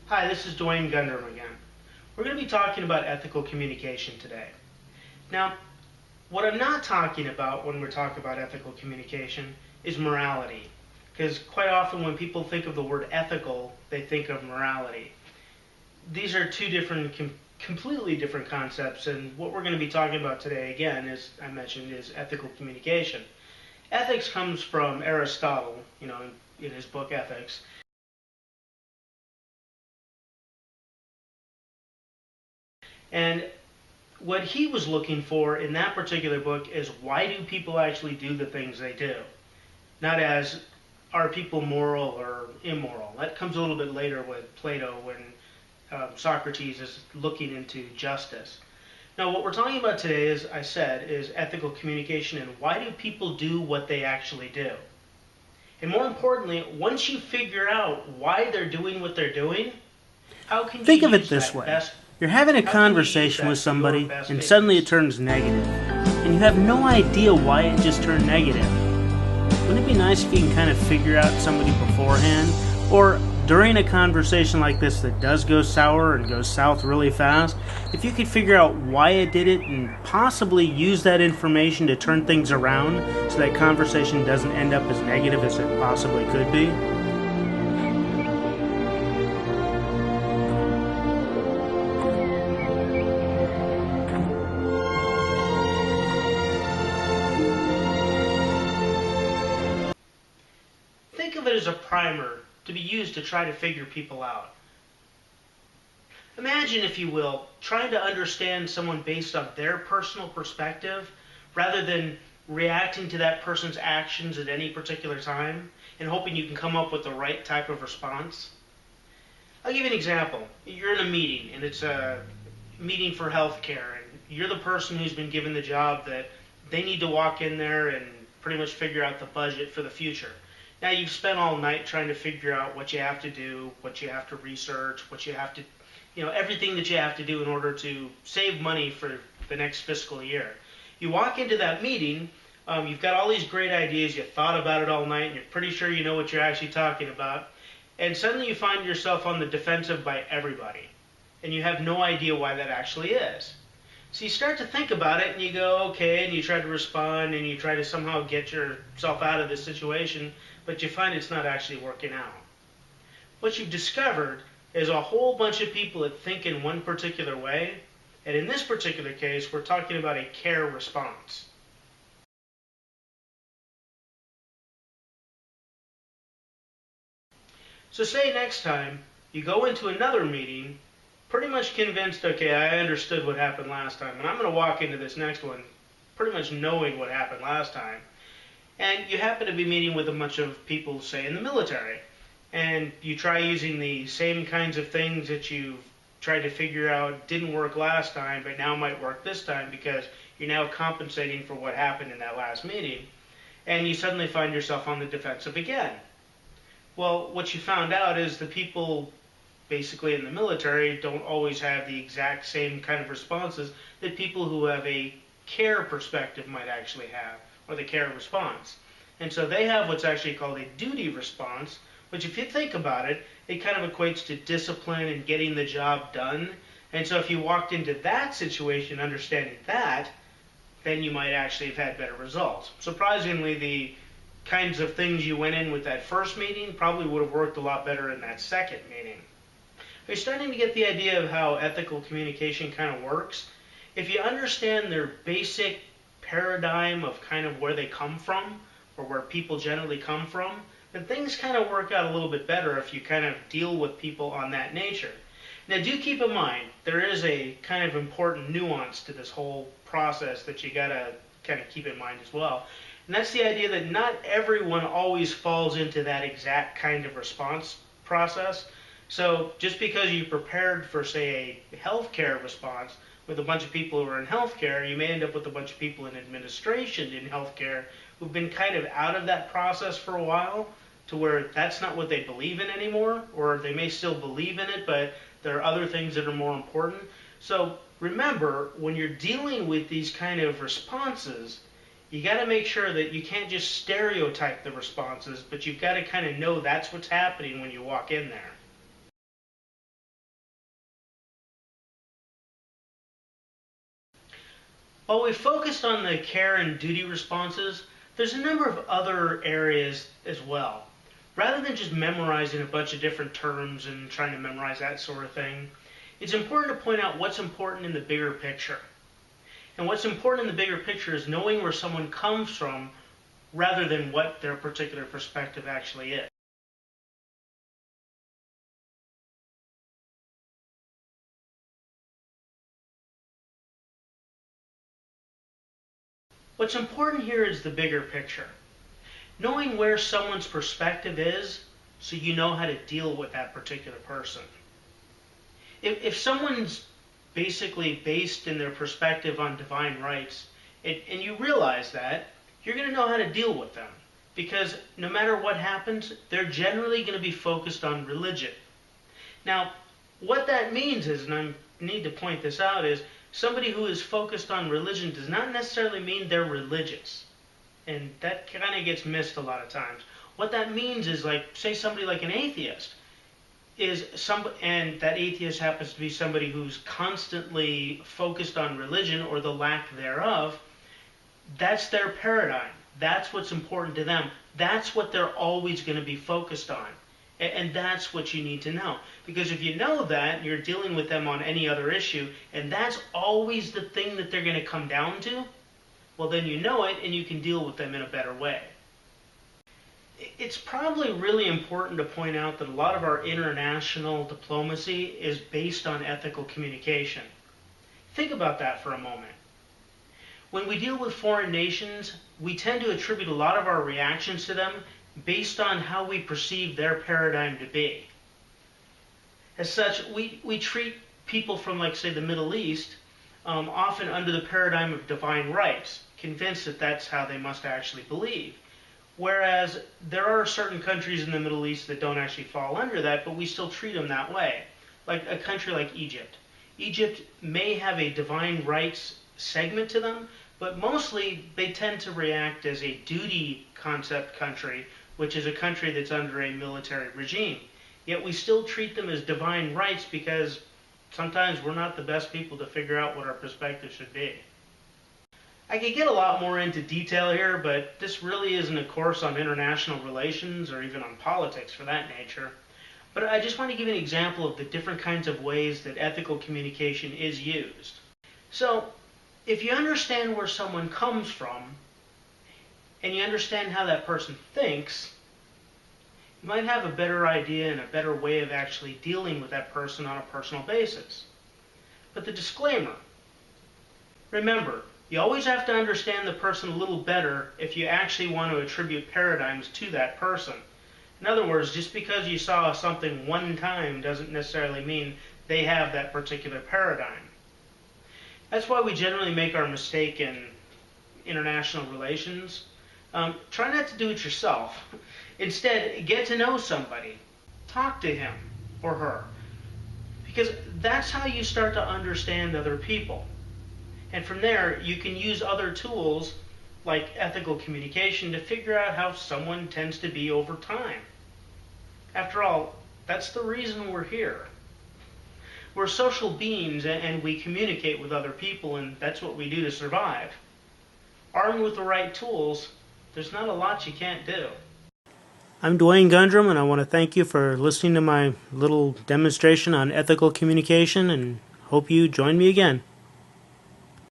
Hi, this is Dwayne Gundrum again. We're going to be talking about ethical communication today. Now, what I'm not talking about when we're talking about ethical communication is morality. Because quite often when people think of the word ethical, they think of morality. These are two different, completely different concepts, and what we're going to be talking about today, again, as I mentioned, is ethical communication. Ethics comes from Aristotle, in his book Ethics. And what he was looking for in that particular book is, why do people actually do the things they do? Not as, are people moral or immoral? That comes a little bit later with Plato when Socrates is looking into justice. Now, what we're talking about today, as I said, is ethical communication and why do people do what they actually do? And more importantly, once you figure out why they're doing what they're doing, how can you Think of it use this that way. best? You're having a How can you use conversation that with for your somebody, best and suddenly it interest? turns negative. And you have no idea why it just turned negative. Wouldn't it be nice if you can kind of figure out somebody beforehand? Or during a conversation like this that does go sour and goes south really fast, if you could figure out why it did it and possibly use that information to turn things around so that conversation doesn't end up as negative as it possibly could be? Think of it as a primer to be used to try to figure people out. Imagine, if you will, trying to understand someone based on their personal perspective rather than reacting to that person's actions at any particular time and hoping you can come up with the right type of response. I'll give you an example. You're in a meeting, and it's a meeting for healthcare, and you're the person who's been given the job that they need to walk in there and pretty much figure out the budget for the future. Now, you've spent all night trying to figure out what you have to do, what you have to research, what you have to, everything that you have to do in order to save money for the next fiscal year. You walk into that meeting, you've got all these great ideas, you thought about it all night, and you're pretty sure you know what you're actually talking about, and suddenly you find yourself on the defensive by everybody, and you have no idea why that actually is. So you start to think about it, and you go, okay, and you try to respond, and you try to somehow get yourself out of this situation, but you find it's not actually working out. What you've discovered is a whole bunch of people that think in one particular way, and in this particular case, we're talking about a care response. So say next time you go into another meeting pretty much convinced, okay, I understood what happened last time, and I'm going to walk into this next one pretty much knowing what happened last time. And you happen to be meeting with a bunch of people, say, in the military, and you try using the same kinds of things that you've tried to figure out didn't work last time, but now might work this time because you're now compensating for what happened in that last meeting, and you suddenly find yourself on the defensive again. Well, what you found out is the people basically in the military don't always have the exact same kind of responses that people who have a care perspective might actually have, or the care response. And so they have what's actually called a duty response, which, if you think about it, it kind of equates to discipline and getting the job done. And so if you walked into that situation understanding that, then you might actually have had better results. Surprisingly, the kinds of things you went in with that first meeting probably would have worked a lot better in that second meeting. Are you starting to get the idea of how ethical communication kind of works? If you understand their basic paradigm of kind of where they come from, or where people generally come from, then things kind of work out a little bit better if you kind of deal with people on that nature. Now, do keep in mind, there is a kind of important nuance to this whole process that you got to kind of keep in mind as well. And that's the idea that not everyone always falls into that exact kind of response process. So just because you prepared for, say, a healthcare response with a bunch of people who are in healthcare, you may end up with a bunch of people in administration in healthcare who've been kind of out of that process for a while, to where that's not what they believe in anymore, or they may still believe in it, but there are other things that are more important. So remember, when you're dealing with these kind of responses, you got to make sure that you can't just stereotype the responses, but you've got to kind of know that's what's happening when you walk in there. While we focused on the care and duty responses, there's a number of other areas as well. Rather than just memorizing a bunch of different terms and trying to memorize that sort of thing, it's important to point out what's important in the bigger picture. And what's important in the bigger picture is knowing where someone comes from rather than what their particular perspective actually is. What's important here is the bigger picture. Knowing where someone's perspective is so you know how to deal with that particular person. If someone's basically based in their perspective on divine rights, and you realize that, you're going to know how to deal with them. Because no matter what happens, they're generally going to be focused on religion. Now, what that means is, and I need to point this out, is somebody who is focused on religion does not necessarily mean they're religious. And that kind of gets missed a lot of times. What that means is, like, say somebody like an atheist, and that atheist happens to be somebody who's constantly focused on religion or the lack thereof, that's their paradigm. That's what's important to them. That's what they're always going to be focused on. And that's what you need to know. Because if you know that, you're dealing with them on any other issue, and that's always the thing that they're going to come down to, well, then you know it, and you can deal with them in a better way. It's probably really important to point out that a lot of our international diplomacy is based on ethical communication. Think about that for a moment. When we deal with foreign nations, we tend to attribute a lot of our reactions to them based on how we perceive their paradigm to be. As such, we treat people from, like, say, the Middle East often under the paradigm of divine rights, convinced that that's how they must actually believe. Whereas there are certain countries in the Middle East that don't actually fall under that, but we still treat them that way. Like a country like Egypt. Egypt may have a divine rights segment to them, but mostly they tend to react as a duty concept country, which is a country that's under a military regime. Yet we still treat them as divine rights because sometimes we're not the best people to figure out what our perspective should be. I could get a lot more into detail here, but this really isn't a course on international relations or even on politics for that nature. But I just want to give an example of the different kinds of ways that ethical communication is used. So, if you understand where someone comes from, and you understand how that person thinks, you might have a better idea and a better way of actually dealing with that person on a personal basis. But the disclaimer, remember, you always have to understand the person a little better if you actually want to attribute paradigms to that person. In other words, just because you saw something one time doesn't necessarily mean they have that particular paradigm. That's why we generally make our mistake in international relations. Try not to do it yourself. Instead, get to know somebody. Talk to him or her. Because that's how you start to understand other people. And from there, you can use other tools like ethical communication to figure out how someone tends to be over time. After all, that's the reason we're here. We're social beings and we communicate with other people, and that's what we do to survive. Armed with the right tools, there's not a lot you can't do. I'm Dwayne Gundrum, and I want to thank you for listening to my little demonstration on ethical communication, and hope you join me again.